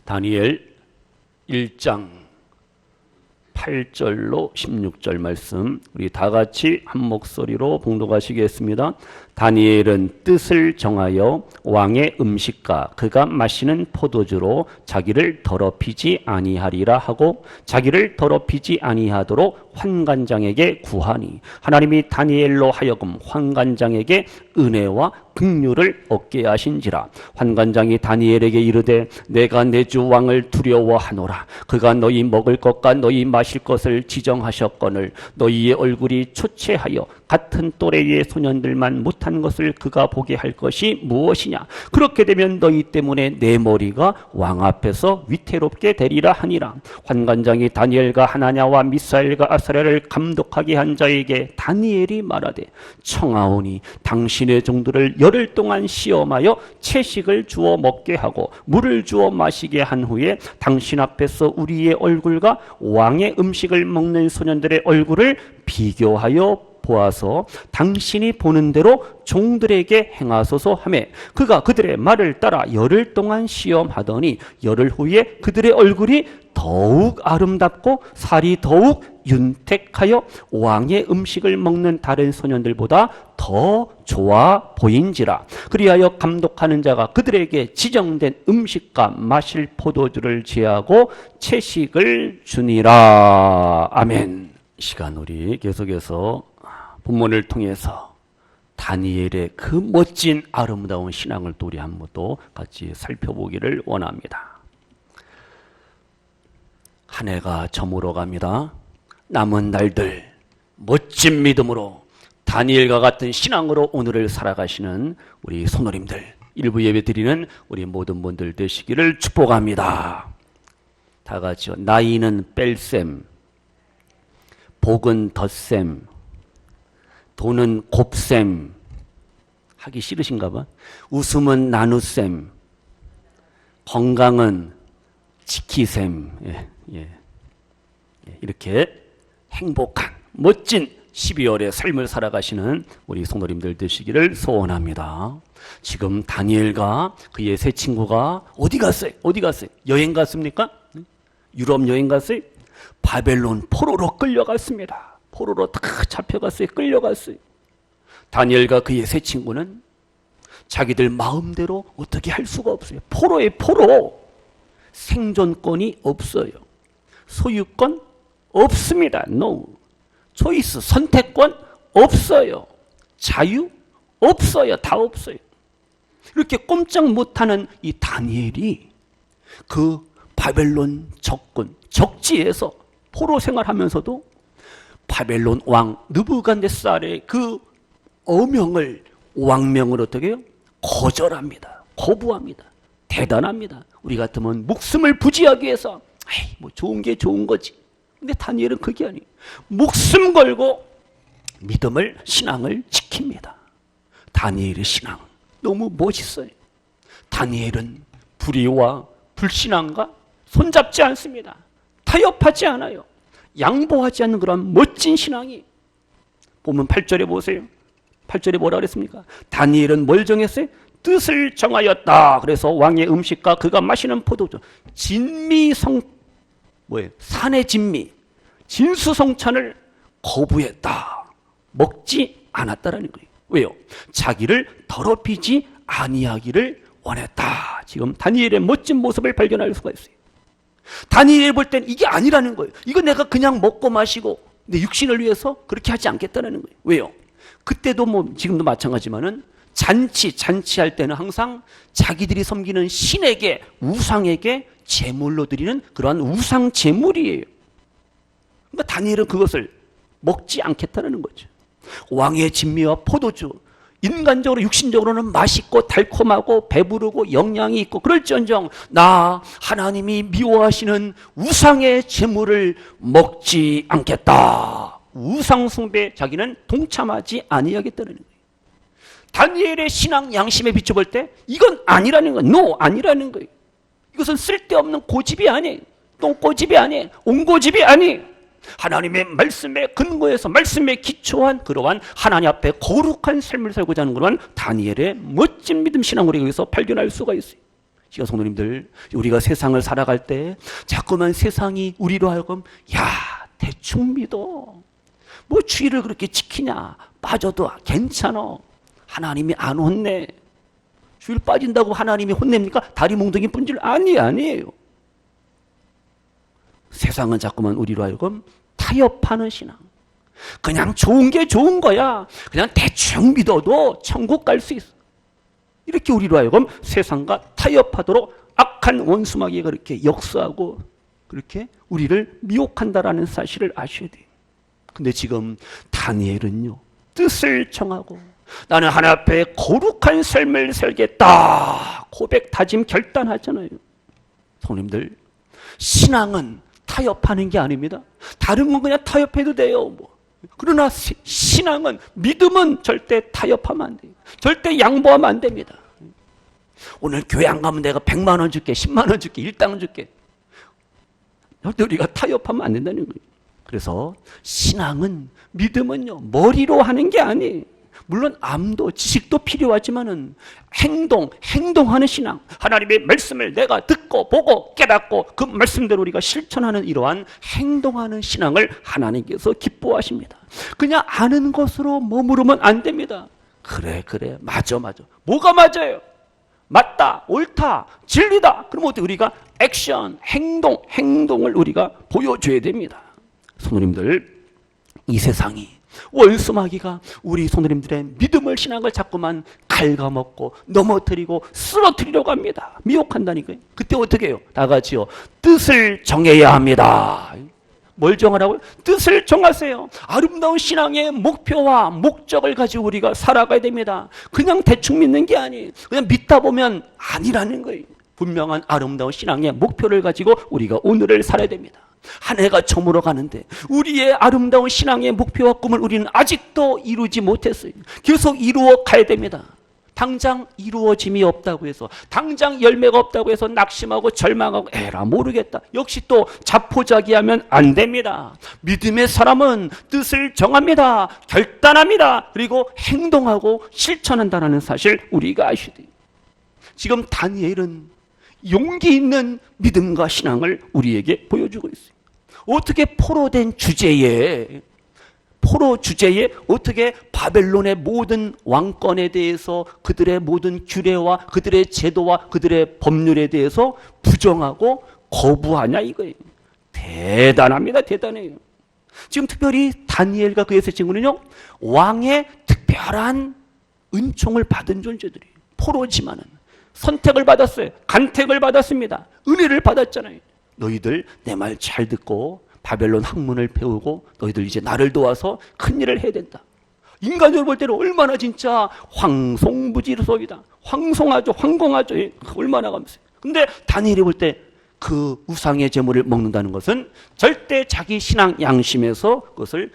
다니엘 1장 8절로 16절 말씀 우리 다 같이 한 목소리로 봉독하시겠습니다. 다니엘은 뜻을 정하여 왕의 음식과 그가 마시는 포도주로 자기를 더럽히지 아니하리라 하고 자기를 더럽히지 아니하도록 환관장에게 구하니 하나님이 다니엘로 하여금 환관장에게 은혜와 긍휼을 얻게 하신지라. 환관장이 다니엘에게 이르되 내가 내 주 왕을 두려워하노라. 그가 너희 먹을 것과 너희 마실 것을 지정하셨거늘 너희의 얼굴이 초췌하여 같은 또래의 소년들만 못한 것을 그가 보게 할 것이 무엇이냐. 그렇게 되면 너희 때문에 내 머리가 왕 앞에서 위태롭게 되리라 하니라. 환관장이 다니엘과 하나냐와 미사엘과 아사랴를 감독하게 한 자에게 다니엘이 말하되 청하오니 당신의 종들을 열흘 동안 시험하여 채식을 주어 먹게 하고 물을 주어 마시게 한 후에 당신 앞에서 우리의 얼굴과 왕의 음식을 먹는 소년들의 얼굴을 비교하여 보아서 당신이 보는 대로 종들에게 행하소서 하매 그가 그들의 말을 따라 열흘 동안 시험하더니 열흘 후에 그들의 얼굴이 더욱 아름답고 살이 더욱 윤택하여 왕의 음식을 먹는 다른 소년들보다 더 좋아 보인지라. 그리하여 감독하는 자가 그들에게 지정된 음식과 마실 포도주를 제하고 채식을 주니라. 아멘. 시간 우리 계속해서 본문을 통해서 다니엘의 그 멋진 아름다운 신앙을 또 우리 한번 또 같이 살펴보기를 원합니다. 한 해가 저물어 갑니다. 남은 날들 멋진 믿음으로 다니엘과 같은 신앙으로 오늘을 살아가시는 우리 손오림들, 일부 예배 드리는 우리 모든 분들 되시기를 축복합니다. 다 같이요. 나이는 뺄셈, 복은 덧셈, 돈은 곱셈. 하기 싫으신가 봐. 웃음은 나누셈, 건강은 지키셈. 이렇게 행복한 멋진 12월의 삶을 살아가시는 우리 성도님들 되시기를 소원합니다. 지금 다니엘과 그의 세 친구가 어디 갔어요? 여행 갔습니까? 유럽 여행 갔어요? 바벨론 포로로 끌려갔습니다. 포로로 다 잡혀갔어요. 끌려갔어요. 다니엘과 그의 세 친구는 자기들 마음대로 어떻게 할 수가 없어요. 포로의 포로. 생존권이 없어요. 소유권 없습니다. No. 초이스, 선택권 없어요. 자유 없어요. 다 없어요. 이렇게 꼼짝 못하는 이 다니엘이 그 바벨론 적군, 적지에서 포로 생활하면서도 바벨론 왕 느부갓네살의 그 어명을 왕명을 어떻게 해요? 거절합니다. 거부합니다. 대단합니다. 우리 같으면 목숨을 부지하기 위해서 뭐 좋은 게 좋은 거지. 근데 다니엘은 그게 아니에요. 목숨 걸고 믿음을, 신앙을 지킵니다. 다니엘의 신앙 너무 멋있어요. 다니엘은 불의와 불신앙과 손잡지 않습니다. 타협하지 않아요. 양보하지 않는 그런 멋진 신앙이. 보면 8절에 보세요. 8절에 뭐라 그랬습니까? 다니엘은 뭘 정했어요? 뜻을 정하였다. 그래서 왕의 음식과 그가 마시는 포도주, 산의 진미, 진수성찬을 거부했다. 먹지 않았다라는 거예요. 왜요? 자기를 더럽히지 아니하기를 원했다. 지금 다니엘의 멋진 모습을 발견할 수가 있어요. 다니엘 볼 땐 이게 아니라는 거예요. 이거 내가 그냥 먹고 마시고 내 육신을 위해서 그렇게 하지 않겠다는 거예요. 왜요? 그때도 지금도 마찬가지지만은 잔치할 때는 항상 자기들이 섬기는 신에게, 우상에게 제물로 드리는 그러한 우상 제물이에요. 그러니까 다니엘은 그것을 먹지 않겠다는 거죠. 왕의 진미와 포도주, 인간적으로 육신적으로는 맛있고 달콤하고 배부르고 영양이 있고 그럴지언정 나 하나님이 미워하시는 우상의 제물을 먹지 않겠다. 우상 숭배 자기는 동참하지 아니하겠다는 거예요. 다니엘의 신앙 양심에 비춰볼 때 이건 아니라는 거예요. No, 아니라는 거예요. 이것은 쓸데없는 고집이 아니에요. 똥고집이 아니에요. 옹고집이 아니에요. 하나님의 말씀에 근거해서 말씀에 기초한 그러한 하나님 앞에 거룩한 삶을 살고자 하는 그러한 다니엘의 멋진 믿음 신앙으로 여기서 발견할 수가 있어요. 시가 성도님들, 우리가 세상을 살아갈 때 자꾸만 세상이 우리로 하여금 야 대충 믿어, 뭐 주의를 그렇게 지키냐, 빠져도 괜찮아, 하나님이 안 혼내. 주일 빠진다고 하나님이 혼냅니까? 다리 몽둥이 뿐질? 아니에요. 세상은 자꾸만 우리로 하여금 타협하는 신앙. 그냥 좋은 게 좋은 거야, 그냥 대충 믿어도 천국 갈 수 있어, 이렇게 우리로 하여금 세상과 타협하도록 악한 원수마귀가 그렇게 역사하고 그렇게 우리를 미혹한다라는 사실을 아셔야 돼요. 근데 지금 다니엘은요, 뜻을 정하고 나는 하나님 앞에 거룩한 삶을 살겠다 고백, 다짐, 결단하잖아요. 성도님들, 신앙은 타협하는 게 아닙니다. 다른 건 그냥 타협해도 돼요. 그러나 신앙은, 믿음은 절대 타협하면 안 돼요. 절대 양보하면 안 됩니다. 오늘 교회 안 가면 내가 100만 원 줄게, 10만 원 줄게, 일당은 줄게. 절대 우리가 타협하면 안 된다는 거예요. 그래서 신앙은, 믿음은요, 머리로 하는 게 아니에요. 물론 암도 지식도 필요하지만은 행동하는 신앙, 하나님의 말씀을 내가 듣고 보고 깨닫고 그 말씀대로 우리가 실천하는 이러한 행동하는 신앙을 하나님께서 기뻐하십니다. 그냥 아는 것으로 머무르면 안 됩니다. 그래 맞아, 뭐가 맞아요? 맞다, 옳다, 진리다. 그럼 어떻게 우리가 액션, 행동을 우리가 보여줘야 됩니다. 성도님들, 이 세상이, 원수마귀가 우리 성도님들의 믿음을, 신앙을 자꾸만 갉아먹고 넘어뜨리고 쓰러뜨리려고 합니다. 미혹한다니까요. 그때 어떻게 해요? 다 같이요, 뜻을 정해야 합니다. 뭘 정하라고요? 뜻을 정하세요. 아름다운 신앙의 목표와 목적을 가지고 우리가 살아가야 됩니다. 그냥 대충 믿는 게 아니에요. 그냥 믿다 보면 아니라는 거예요. 분명한 아름다운 신앙의 목표를 가지고 우리가 오늘을 살아야 됩니다. 한 해가 저물어 가는데 우리의 아름다운 신앙의 목표와 꿈을 우리는 아직도 이루지 못했어요. 계속 이루어 가야 됩니다. 당장 이루어짐이 없다고 해서, 당장 열매가 없다고 해서 낙심하고 절망하고 에라 모르겠다, 역시 또 자포자기하면 안 됩니다. 믿음의 사람은 뜻을 정합니다. 결단합니다. 그리고 행동하고 실천한다는 사실 우리가 아셔야 돼요. 지금 다니엘은 용기 있는 믿음과 신앙을 우리에게 보여주고 있어요. 어떻게 포로 주제에 어떻게 바벨론의 모든 왕권에 대해서, 그들의 모든 규례와 그들의 제도와 그들의 법률에 대해서 부정하고 거부하냐 이거예요. 대단합니다. 대단해요. 지금 특별히 다니엘과 그의 세 친구는요, 왕의 특별한 은총을 받은 존재들이에요. 포로지만은 선택을 받았어요. 간택을 받았습니다. 은혜를 받았잖아요. 너희들 내 말 잘 듣고 바벨론 학문을 배우고 너희들 이제 나를 도와서 큰 일을 해야 된다. 인간적으로 볼 때는 얼마나 진짜 황송무지소이다. 황공하죠. 얼마나 감사해요. 근데 다니엘이 볼 때 그 우상의 제물을 먹는다는 것은 절대 자기 신앙 양심에서 그것을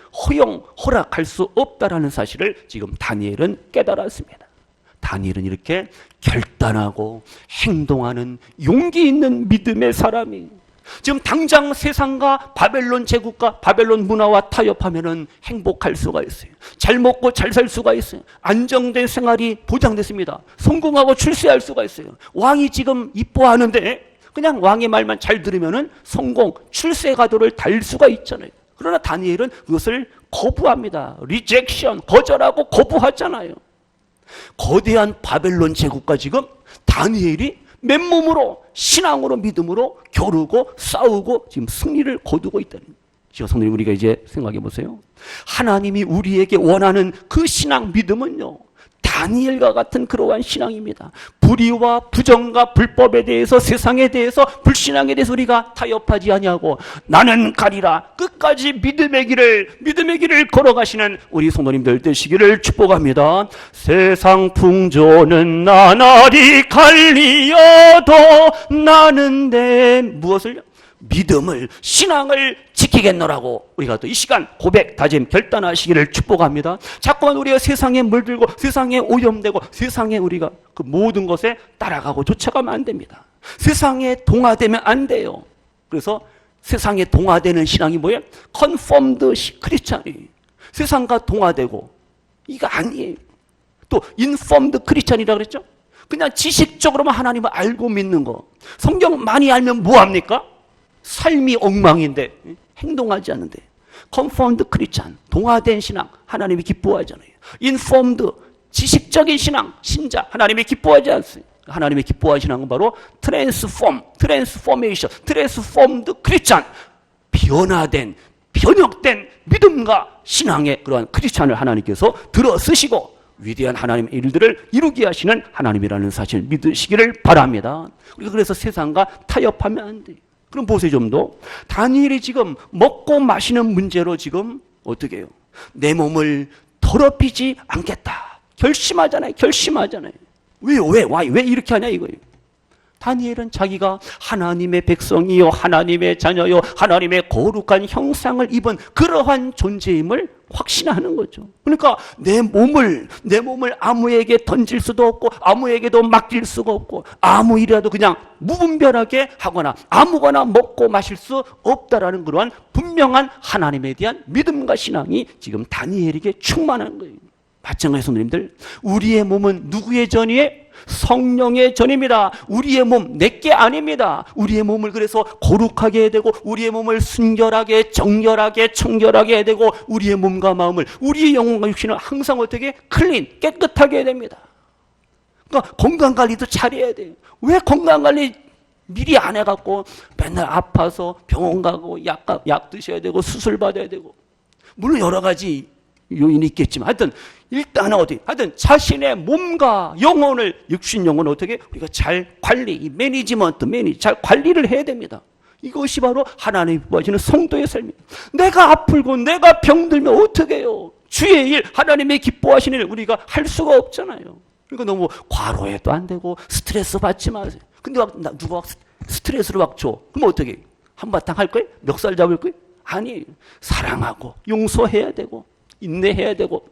허락할 수 없다라는 사실을 지금 다니엘은 깨달았습니다. 다니엘은 이렇게 결단하고 행동하는 용기 있는 믿음의 사람이, 지금 당장 세상과 바벨론 제국과 바벨론 문화와 타협하면은 행복할 수가 있어요. 잘 먹고 잘 살 수가 있어요. 안정된 생활이 보장됐습니다. 성공하고 출세할 수가 있어요. 왕이 지금 이뻐하는데 그냥 왕의 말만 잘 들으면은 성공, 출세 가도를 달 수가 있잖아요. 그러나 다니엘은 그것을 거부합니다. 리젝션, 거절하고 거부하잖아요. 거대한 바벨론 제국과 지금 다니엘이 맨몸으로 신앙으로 믿음으로 겨루고 싸우고 지금 승리를 거두고 있다는 거예요. 성도님, 우리가 이제 생각해 보세요. 하나님이 우리에게 원하는 그 신앙 믿음은요, 다니엘과 같은 그러한 신앙입니다. 불의와 부정과 불법에 대해서, 세상에 대해서, 불신앙에 대해서 우리가 타협하지 아니하고 나는 가리라 끝까지 믿음의 길을 걸어가시는 우리 성도님들 되시기를 축복합니다. 세상 풍조는 나날이 갈리어도 나는 내 무엇을? 믿음을, 신앙을 지키겠노라고 우리가 또 이 시간 고백, 다짐, 결단하시기를 축복합니다. 자꾸만 우리가 세상에 물들고 세상에 오염되고 세상에 우리가 그 모든 것에 따라가고 쫓아가면 안 됩니다. 세상에 동화되면 안 돼요. 그래서 세상에 동화되는 신앙이 뭐예요? 컨펌드 크리스찬이, 세상과 동화되고 이거 아니에요. 또 인펌드 크리스찬이라 그랬죠? 그냥 지식적으로만 하나님을 알고 믿는 거. 성경 많이 알면 뭐합니까? 삶이 엉망인데 행동하지 않는데. Conformed Christian, 동화된 신앙, 하나님이 기뻐하잖아요. Informed, 지식적인 신앙, 신자, 하나님이 기뻐하지 않습니다. 하나님이 기뻐하시는 건 바로 Transformation, Transformed Christian, 변화된, 변혁된 믿음과 신앙의 그러한 크리스찬을 하나님께서 들어쓰시고 위대한 하나님의 일들을 이루게 하시는 하나님이라는 사실을 믿으시기를 바랍니다. 우리가 그래서 세상과 타협하면 안 돼요. 그럼 보세요, 좀 더. 다니엘이 지금 먹고 마시는 문제로 지금 어떻게 해요? 내 몸을 더럽히지 않겠다. 결심하잖아요. 왜요? 왜 이렇게 하냐 이거예요. 다니엘은 자기가 하나님의 백성이요, 하나님의 자녀요, 하나님의 거룩한 형상을 입은 그러한 존재임을 확신하는 거죠. 그러니까 내 몸을 아무에게 던질 수도 없고 아무에게도 맡길 수가 없고 아무 일이라도 그냥 무분별하게 하거나 아무거나 먹고 마실 수 없다라는 그러한 분명한 하나님에 대한 믿음과 신앙이 지금 다니엘에게 충만한 거예요. 마찬가지 성도님들, 우리의 몸은 누구의 전이에요? 성령의 전입니다. 우리의 몸 내게 아닙니다. 우리의 몸을 그래서 거룩하게 해야 되고 우리의 몸을 순결하게 정결하게 청결하게 해야 되고 우리의 몸과 마음을 우리의 영혼과 육신을 항상 어떻게 클린 깨끗하게 해야 됩니다. 그러니까 건강관리도 잘해야 돼요. 왜 건강관리 미리 안 해갖고 맨날 아파서 병원 가고 약 드셔야 되고 수술 받아야 되고 물론 여러 가지 요인이 있겠지만 하여튼 일단은 하여튼 자신의 몸과 영혼을 육신 영혼을 어떻게 우리가 잘 관리, 잘 관리를 해야 됩니다. 이것이 바로 하나님이 부어주는 성도의 삶입니다. 내가 아프고 내가 병들면 어떻게 해요? 주의 일, 하나님의 기뻐하시는 일 우리가 할 수가 없잖아요. 그러니까 너무 과로해도 안 되고 스트레스 받지 마세요. 근데 누가 스트레스를 막 줘. 그럼 어떻게 해요? 한바탕 할 거예요? 멱살 잡을 거예요? 아니에요. 사랑하고 용서해야 되고 인내해야 되고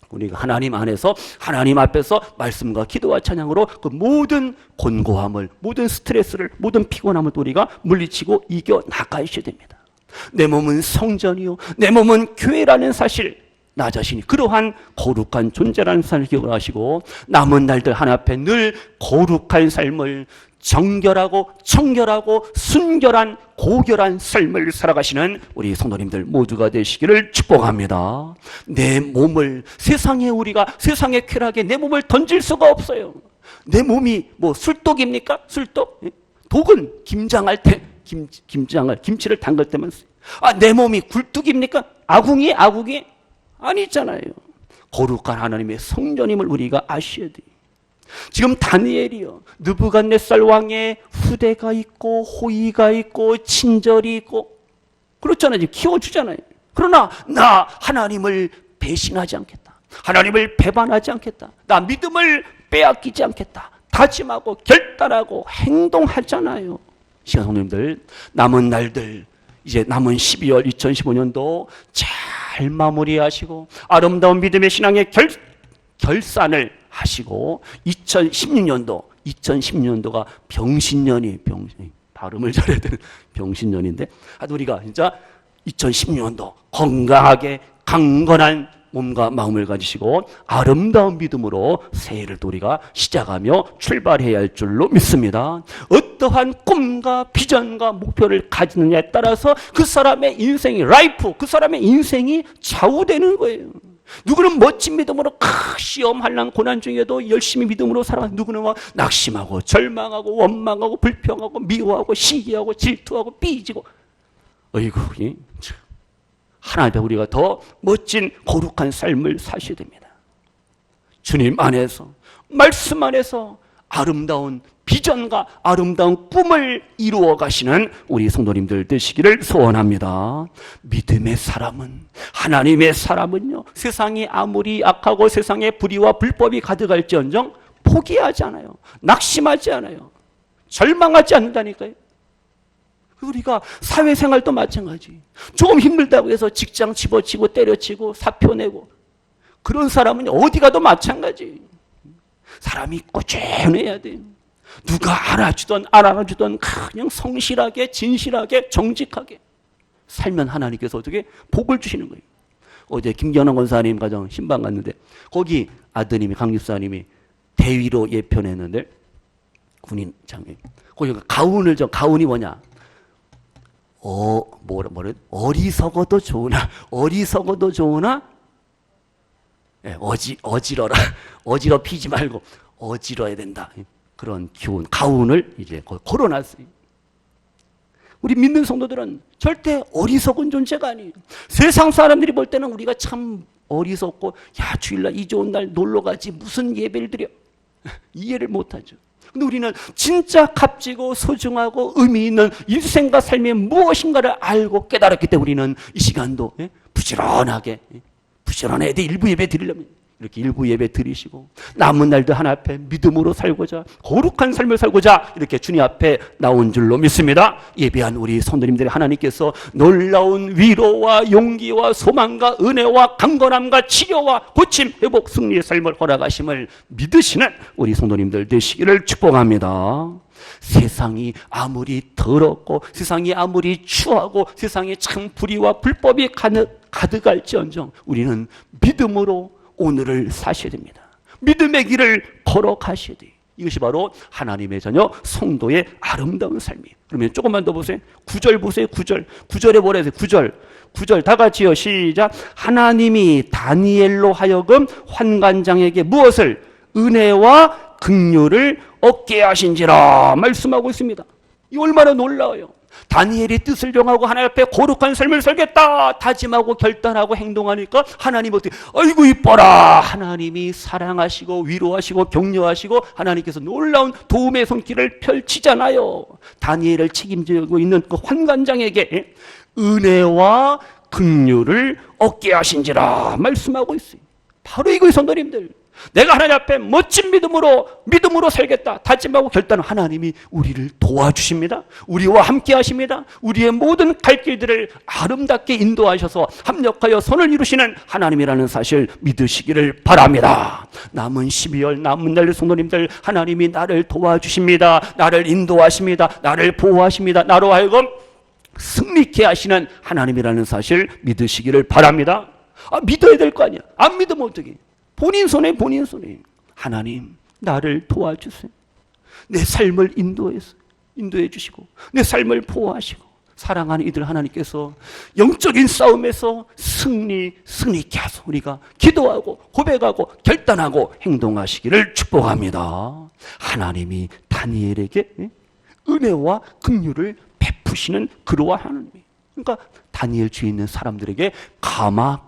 우리가 하나님 안에서 하나님 앞에서 말씀과 기도와 찬양으로 그 모든 곤고함을 모든 스트레스를 모든 피곤함을 우리가 물리치고 이겨 나가야 됩니다. 내 몸은 성전이요 내 몸은 교회라는 사실 나 자신이 그러한 거룩한 존재라는 사실을 기억하시고 남은 날들 하나 앞에 늘 거룩한 삶을 정결하고 청결하고 순결한 고결한 삶을 살아가시는 우리 성도님들 모두가 되시기를 축복합니다. 내 몸을 우리가 세상의 쾌락에 내 몸을 던질 수가 없어요. 내 몸이 뭐 술독입니까? 술독? 독은 김치를 담글 때만 써요. 내 몸이 굴뚝입니까? 아궁이? 아니잖아요. 거룩한 하나님의 성전임을 우리가 아셔야 돼요. 지금 다니엘이요 느부갓네살 왕의 후대가 있고 호의가 있고 친절이 있고 그렇잖아요. 지금 키워주잖아요. 그러나 나 하나님을 배신하지 않겠다. 하나님을 배반하지 않겠다. 나 믿음을 빼앗기지 않겠다. 다짐하고 결단하고 행동하잖아요. 시간 성도님들 남은 날들 이제 남은 12월 2015년도 잘 마무리하시고 아름다운 믿음의 신앙의 결산을 하시고 2016년도가 병신년이 발음을 잘해야 되는 병신년인데 우리가 진짜 2016년도 건강하게 강건한 몸과 마음을 가지시고 아름다운 믿음으로 새해를 또 우리가 시작하며 출발해야 할 줄로 믿습니다. 어떠한 꿈과 비전과 목표를 가지느냐에 따라서 그 사람의 인생이 그 사람의 인생이 좌우되는 거예요. 누구는 멋진 믿음으로 시험 한난 고난 중에도 열심히 믿음으로 살아가. 누구는 낙심하고 절망하고 원망하고 불평하고 미워하고 시기하고 질투하고 삐지고. 어이구, 하나님 앞에 우리가 더 멋진 거룩한 삶을 사셔야 됩니다. 주님 안에서 말씀 안에서 아름다운 비전과 아름다운 꿈을 이루어 가시는 우리 성도님들 되시기를 소원합니다. 믿음의 사람은 하나님의 사람은요 세상이 아무리 악하고 세상에 불의와 불법이 가득할지언정 포기하지 않아요. 낙심하지 않아요. 절망하지 않는다니까요. 우리가 사회생활도 마찬가지. 조금 힘들다고 해서 직장 집어치고 때려치고 사표 내고 그런 사람은 어디 가도 마찬가지. 사람이 꾸준해야 돼요. 누가 알아주던 안 알아주던 그냥 성실하게 진실하게 정직하게 살면 하나님께서 어떻게 복을 주시는 거예요. 어제 김경환 권사님 가정 신방 갔는데 거기 아드님이 강집사님이 대위로 예편했는데 군인 장교. 거기 가운이 뭐냐? 어리석어도 좋으나 예, 어지럽히지 말고 어지러야 된다. 그런 기운, 가운을 이제 걸어놨어요. 우리 믿는 성도들은 절대 어리석은 존재가 아니에요. 세상 사람들이 볼 때는 우리가 참 어리석고, 야, 주일날 이 좋은 날 놀러 가지 무슨 예배를 드려. 이해를 못하죠. 근데 우리는 진짜 값지고 소중하고 의미 있는 인생과 삶의 무엇인가를 알고 깨달았기 때문에 우리는 이 시간도 부지런하게 일부 예배 드리려면 이렇게 일부 예배 드리시고, 남은 날도 하나 앞에 믿음으로 살고자, 거룩한 삶을 살고자 이렇게 주님 앞에 나온 줄로 믿습니다. 예배한 우리 성도님들의 하나님께서 놀라운 위로와 용기와 소망과 은혜와 강건함과 치료와 고침, 회복, 승리의 삶을 허락하심을 믿으시는 우리 성도님들 되시기를 축복합니다. 세상이 아무리 더럽고 세상이 아무리 추하고 세상에 참 불의와 불법이 가득할지언정 우리는 믿음으로 오늘을 사셔야 됩니다. 믿음의 길을 걸어가셔야 돼요. 이것이 바로 하나님의 자녀 성도의 아름다운 삶이에요. 그러면 조금만 더 보세요. 9절 보세요. 9절에 뭐라 해서 9절 다 같이요. 시작. 하나님이 다니엘로 하여금 환관장에게 무엇을? 은혜와 긍휼을 얻게 하신지라 말씀하고 있습니다. 이 얼마나 놀라워요. 다니엘이 뜻을 정하고 하나님 앞에 거룩한 삶을 살겠다 다짐하고 결단하고 행동하니까 하나님 어떻게, 아이고 이뻐라, 하나님이 사랑하시고 위로하시고 격려하시고 하나님께서 놀라운 도움의 손길을 펼치잖아요. 다니엘을 책임지고 있는 그 환관장에게 은혜와 긍휼을 얻게 하신지라 말씀하고 있어요. 바로 이거의 성도님들, 내가 하나님 앞에 멋진 믿음으로 살겠다 다짐하고 결단은 하나님이 우리를 도와주십니다. 우리와 함께 하십니다. 우리의 모든 갈 길들을 아름답게 인도하셔서 합력하여 선을 이루시는 하나님이라는 사실 믿으시기를 바랍니다. 남은 12월 남은 날 성도님들, 하나님이 나를 도와주십니다. 나를 인도하십니다. 나를 보호하십니다. 나로 하여금 승리케 하시는 하나님이라는 사실 믿으시기를 바랍니다. 믿어야 될 거 아니야. 안 믿으면 어떡해. 본인 손에 하나님 나를 도와주세요. 내 삶을 인도해 주시고 내 삶을 보호하시고 사랑하는 이들 하나님께서 영적인 싸움에서 승리케 하소서. 우리가 기도하고 고백하고 결단하고 행동하시기를 축복합니다. 하나님이 다니엘에게 은혜와 긍휼을 베푸시는 그러한 하나님. 그러니까 다니엘 주위에 있는 사람들에게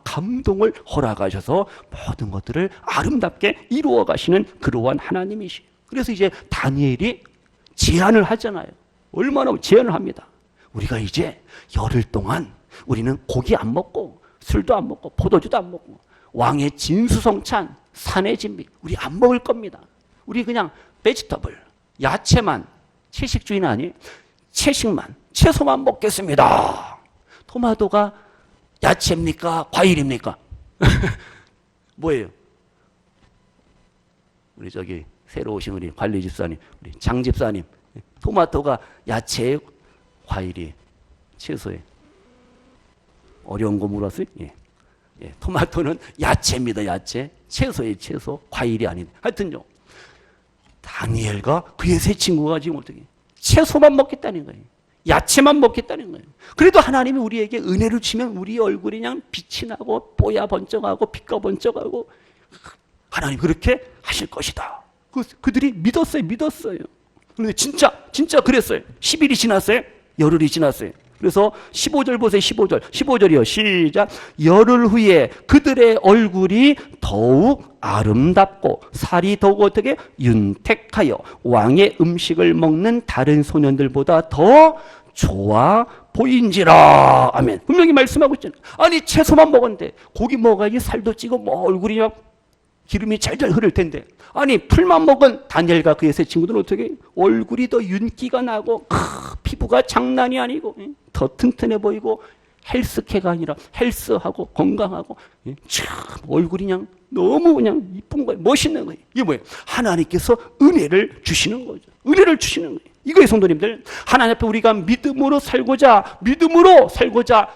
감동을 허락하셔서 모든 것들을 아름답게 이루어 가시는 그러한 하나님이시에요. 그래서 이제 다니엘이 제안을 하잖아요. 얼마나 제안을 합니다. 우리가 이제 열흘 동안 우리는 고기 안 먹고 술도 안 먹고 포도주도 안 먹고 왕의 진수성찬 산의 진미 우리 안 먹을 겁니다. 우리 그냥 베지터블 야채만, 채식주의는 아니에요. 채소만 먹겠습니다. 토마토가 야채입니까? 과일입니까? 뭐예요? 우리 저기 새로 오신 우리 관리 집사님, 우리 장 집사님, 토마토가 야채, 과일이 채소에 어려운 거 물었어요? 예. 토마토는 야채입니다. 야채, 채소의 채소, 과일이 아닌. 하여튼요. 다니엘과 그의 세 친구가 지금 어떻게 채소만 먹겠다는 거예요. 야채만 먹겠다는 거예요. 그래도 하나님이 우리에게 은혜를 주시면 우리 얼굴이 그냥 빛이 나고 뽀야 번쩍하고 빛과 번쩍하고 하나님 그렇게 하실 것이다. 그들이 믿었어요. 그런데 진짜 그랬어요. 10일이 지났어요. 열흘이 지났어요. 그래서 15절 보세요. 15절이요. 시작. 열흘 후에 그들의 얼굴이 더욱 아름답고 살이 더욱 어떻게 윤택하여 왕의 음식을 먹는 다른 소년들보다 더 좋아 보인지라. 아멘. 분명히 말씀하고 있잖아요. 아니 채소만 먹었는데 고기 먹어야지 살도 찌고 뭐 얼굴이 막 기름이 잘잘 흐를 텐데, 아니 풀만 먹은 다니엘과 그의 세 친구들은 어떻게 얼굴이 더 윤기가 나고 피부가 장난이 아니고 더 튼튼해 보이고 헬스케가 아니라 헬스하고 건강하고 참 얼굴이 그냥 너무 그냥 이쁜 거예요. 멋있는 거예요. 이게 뭐예요? 하나님께서 은혜를 주시는 거죠. 은혜를 주시는 거예요. 이거예요, 성도님들. 하나님 앞에 우리가 믿음으로 살고자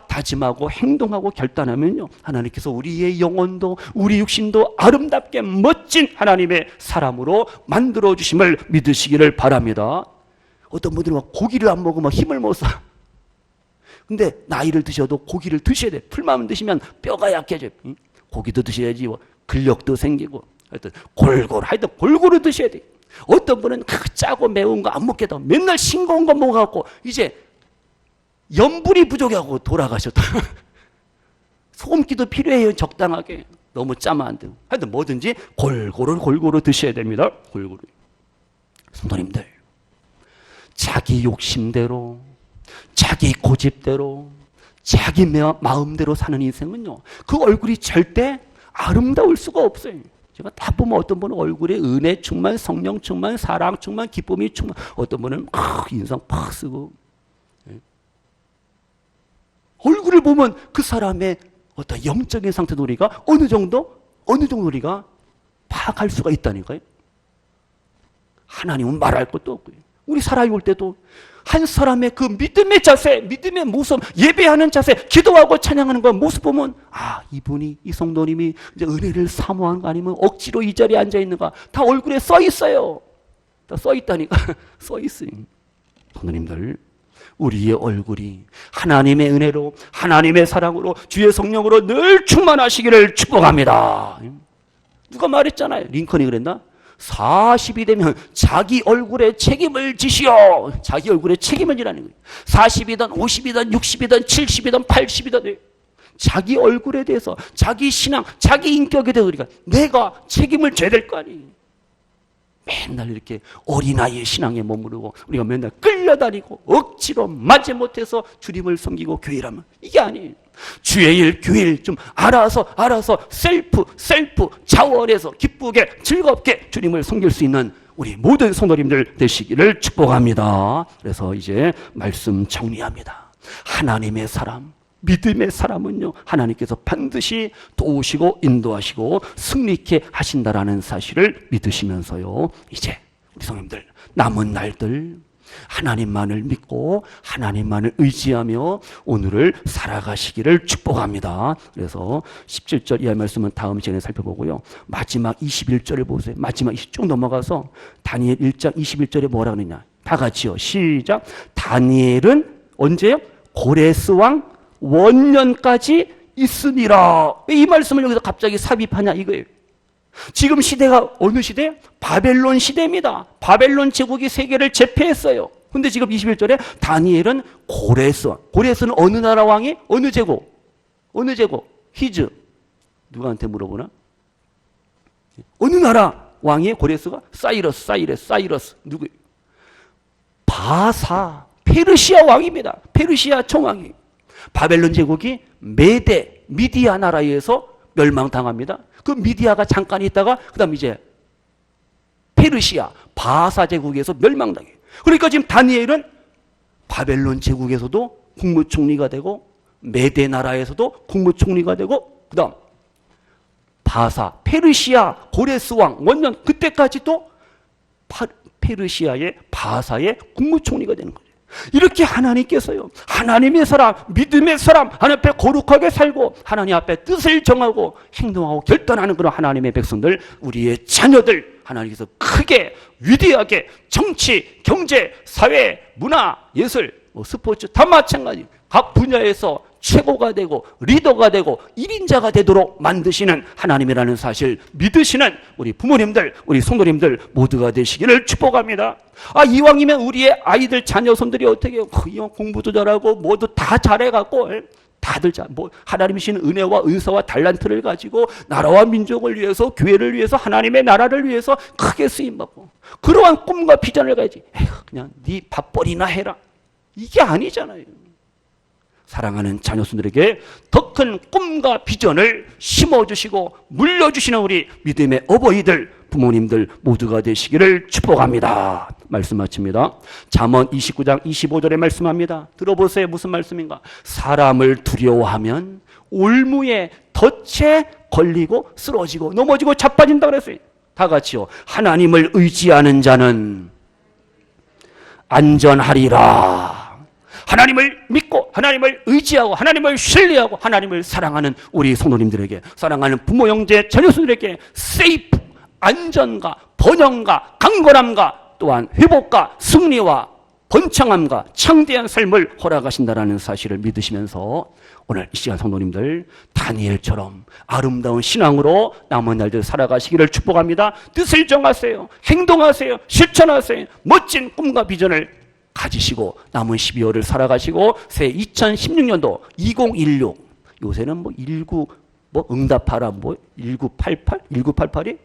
다짐하고 행동하고 결단하면요, 하나님께서 우리의 영혼도 우리 육신도 아름답게 멋진 하나님의 사람으로 만들어 주심을 믿으시기를 바랍니다. 어떤 분들은 막 고기를 안 먹으면 힘을 못 써. 근데 나이를 드셔도 고기를 드셔야 돼. 풀만 드시면 뼈가 약해져요. 고기도 드셔야지 근력도 생기고. 하여튼 골고루 드셔야 돼. 어떤 분은 짜고 매운 거 안 먹겠다고 맨날 싱거운 거 먹어갖고 이제 염분이 부족하고 돌아가셨다. 소금기도 필요해요. 적당하게. 너무 짜면 안 돼요. 하여튼 뭐든지 골고루 드셔야 됩니다. 골고루. 성도님들, 자기 욕심대로, 자기 고집대로, 자기 마음대로 사는 인생은요, 그 얼굴이 절대 아름다울 수가 없어요. 제가 다 보면 어떤 분은 얼굴에 은혜 충만, 성령 충만, 사랑 충만, 기쁨이 충만, 어떤 분은 인상 팍 쓰고. 얼굴을 보면 그 사람의 어떤 영적인 상태도 우리가 어느 정도 우리가 파악할 수가 있다니까요. 하나님은 말할 것도 없고요. 우리 살아올 때도 한 사람의 그 믿음의 자세, 믿음의 모습, 예배하는 자세, 기도하고 찬양하는 그 모습 보면 이분이, 이 성도님이 이제 은혜를 사모하는 거 아니면 억지로 이 자리에 앉아 있는가, 다 얼굴에 써 있어요. 다 써 있다니까. 써 있어요. 성도님들, 우리의 얼굴이 하나님의 은혜로, 하나님의 사랑으로, 주의 성령으로 늘 충만하시기를 축복합니다. 누가 말했잖아요. 링컨이 그랬나? 40이 되면 자기 얼굴에 책임을 지시오. 자기 얼굴에 책임을 지라는 거예요. 40이든 50이든 60이든 70이든 80이든 자기 얼굴에 대해서, 자기 신앙, 자기 인격에 대해서 내가 책임을 져야 될 거 아니에요. 맨날 이렇게 어린아이의 신앙에 머무르고 우리가 맨날 끌려다니고 억지로 맞지 못해서 주님을 섬기고 교회라면 이게 아니에요. 주의 일, 교회 일 좀 알아서 셀프 자원해서 기쁘게 즐겁게 주님을 섬길 수 있는 우리 모든 성도님들 되시기를 축복합니다. 그래서 이제 말씀 정리합니다. 하나님의 사람, 믿음의 사람은요, 하나님께서 반드시 도우시고 인도하시고 승리케 하신다라는 사실을 믿으시면서요, 이제 우리 성도님들 남은 날들 하나님만을 믿고 하나님만을 의지하며 오늘을 살아가시기를 축복합니다. 그래서 17절 이하 말씀은 다음 시간에 살펴보고요, 마지막 21절을 보세요. 마지막 쭉 넘어가서 다니엘 1장 21절에 뭐라 그러냐, 다 같이요, 시작. 다니엘은 언제요? 고레스 왕 원년까지 있으니라. 이 말씀을 여기서 갑자기 삽입하냐 이거예요. 지금 시대가 어느 시대? 바벨론 시대입니다. 바벨론 제국이 세계를 제패했어요. 근데 지금 21절에 다니엘은 고레스는 어느 나라 왕이? 어느 제국? 히즈. 누구한테 물어보나? 어느 나라 왕이 고레스가? 사이러스. 누구예요? 바사. 페르시아 왕입니다. 페르시아 총왕이. 바벨론 제국이 미디아 나라에 의해서 멸망당합니다. 그 미디아가 잠깐 있다가 그 다음 이제 페르시아 바사 제국에서 멸망당해요. 그러니까 지금 다니엘은 바벨론 제국에서도 국무총리가 되고 메대 나라에서도 국무총리가 되고 그 다음 바사 페르시아 고레스 왕 원년 그때까지도 페르시아의 바사의 국무총리가 되는 거죠. 이렇게 하나님께서요, 하나님의 사람, 믿음의 사람, 하나님 앞에 거룩하게 살고 하나님 앞에 뜻을 정하고 행동하고 결단하는 그런 하나님의 백성들, 우리의 자녀들 하나님께서 크게 위대하게 정치, 경제, 사회, 문화, 예술, 스포츠 다 마찬가지 각 분야에서 최고가 되고 리더가 되고 1인자가 되도록 만드시는 하나님이라는 사실 믿으시는 우리 부모님들, 우리 성도님들 모두가 되시기를 축복합니다. 이왕이면 우리의 아이들, 자녀, 손들이 어떻게 해요? 공부도 잘하고 모두 다 잘해갖고 다들 하나님이 주신 은혜와 은사와 달란트를 가지고 나라와 민족을 위해서, 교회를 위해서, 하나님의 나라를 위해서 크게 쓰임받고 그러한 꿈과 비전을 가야지. 그냥 네 밥벌이나 해라. 이게 아니잖아요. 사랑하는 자녀손들에게 더 큰 꿈과 비전을 심어주시고 물려주시는 우리 믿음의 어버이들 부모님들 모두가 되시기를 축복합니다. 말씀 마칩니다. 잠언 29장 25절에 말씀합니다. 들어보세요. 무슨 말씀인가? 사람을 두려워하면 올무에 덫에 걸리고 쓰러지고 넘어지고 자빠진다고 그랬어요. 다 같이요. 하나님을 의지하는 자는 안전하리라. 하나님을 믿고 하나님을 의지하고 하나님을 신뢰하고 하나님을 사랑하는 우리 성도님들에게, 사랑하는 부모 형제 자녀들에게 세이프, 안전과 번영과 강건함과 또한 회복과 승리와 번창함과 창대한 삶을 허락하신다라는 사실을 믿으시면서 오늘 이 시간 성도님들 다니엘처럼 아름다운 신앙으로 남은 날들 살아가시기를 축복합니다. 뜻을 정하세요. 행동하세요. 실천하세요. 멋진 꿈과 비전을 가지시고 남은 12월을 살아가시고 새 2016년도 2016, 요새는 뭐 19 응답하라 1988? 1988이?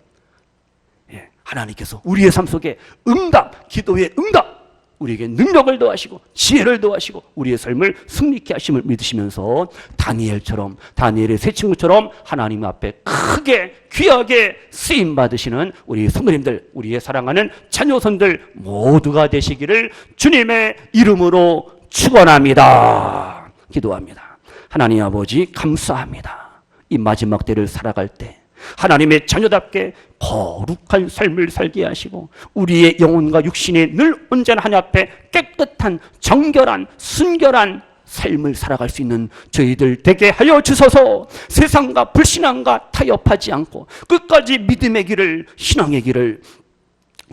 예, 하나님께서 우리의 삶 속에 응답, 기도의 응답, 우리에게 능력을 더하시고 지혜를 더하시고 우리의 삶을 승리케 하심을 믿으시면서 다니엘처럼, 다니엘의 세 친구처럼 하나님 앞에 크게 귀하게 쓰임 받으시는 우리 성도님들, 우리의 사랑하는 자녀손들 모두가 되시기를 주님의 이름으로 축원합니다. 기도합니다. 하나님 아버지 감사합니다. 이 마지막 때를 살아갈 때 하나님의 자녀답게 거룩한 삶을 살게 하시고 우리의 영혼과 육신이 늘 언제나 하나님 앞에 깨끗한 정결한 순결한 삶을 살아갈 수 있는 저희들 되게 하여 주소서. 세상과 불신앙과 타협하지 않고 끝까지 믿음의 길을, 신앙의 길을,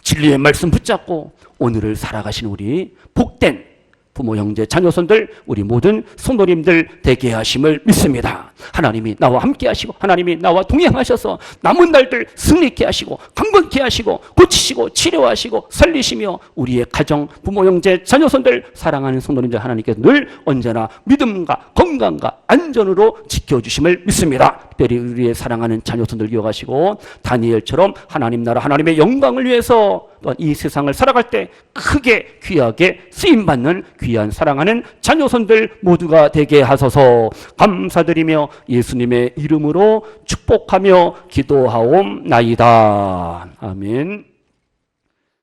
진리의 말씀 붙잡고 오늘을 살아가신 우리 복된 부모, 형제, 자녀손들, 우리 모든 성도님들 되게 하심을 믿습니다. 하나님이 나와 함께 하시고 하나님이 나와 동행하셔서 남은 날들 승리케 하시고 강건케 하시고 고치시고 치료하시고 살리시며 우리의 가정, 부모, 형제, 자녀손들 사랑하는 성도님들 하나님께서 늘 언제나 믿음과 건강과 안전으로 지켜주심을 믿습니다. 특별히 우리의 사랑하는 자녀손들 기억하시고 다니엘처럼 하나님 나라 하나님의 영광을 위해서 또한 이 세상을 살아갈 때 크게 귀하게 쓰임받는 귀한 사랑하는 자녀손들 모두가 되게 하소서. 감사드리며 예수님의 이름으로 축복하며 기도하옵나이다. 아멘.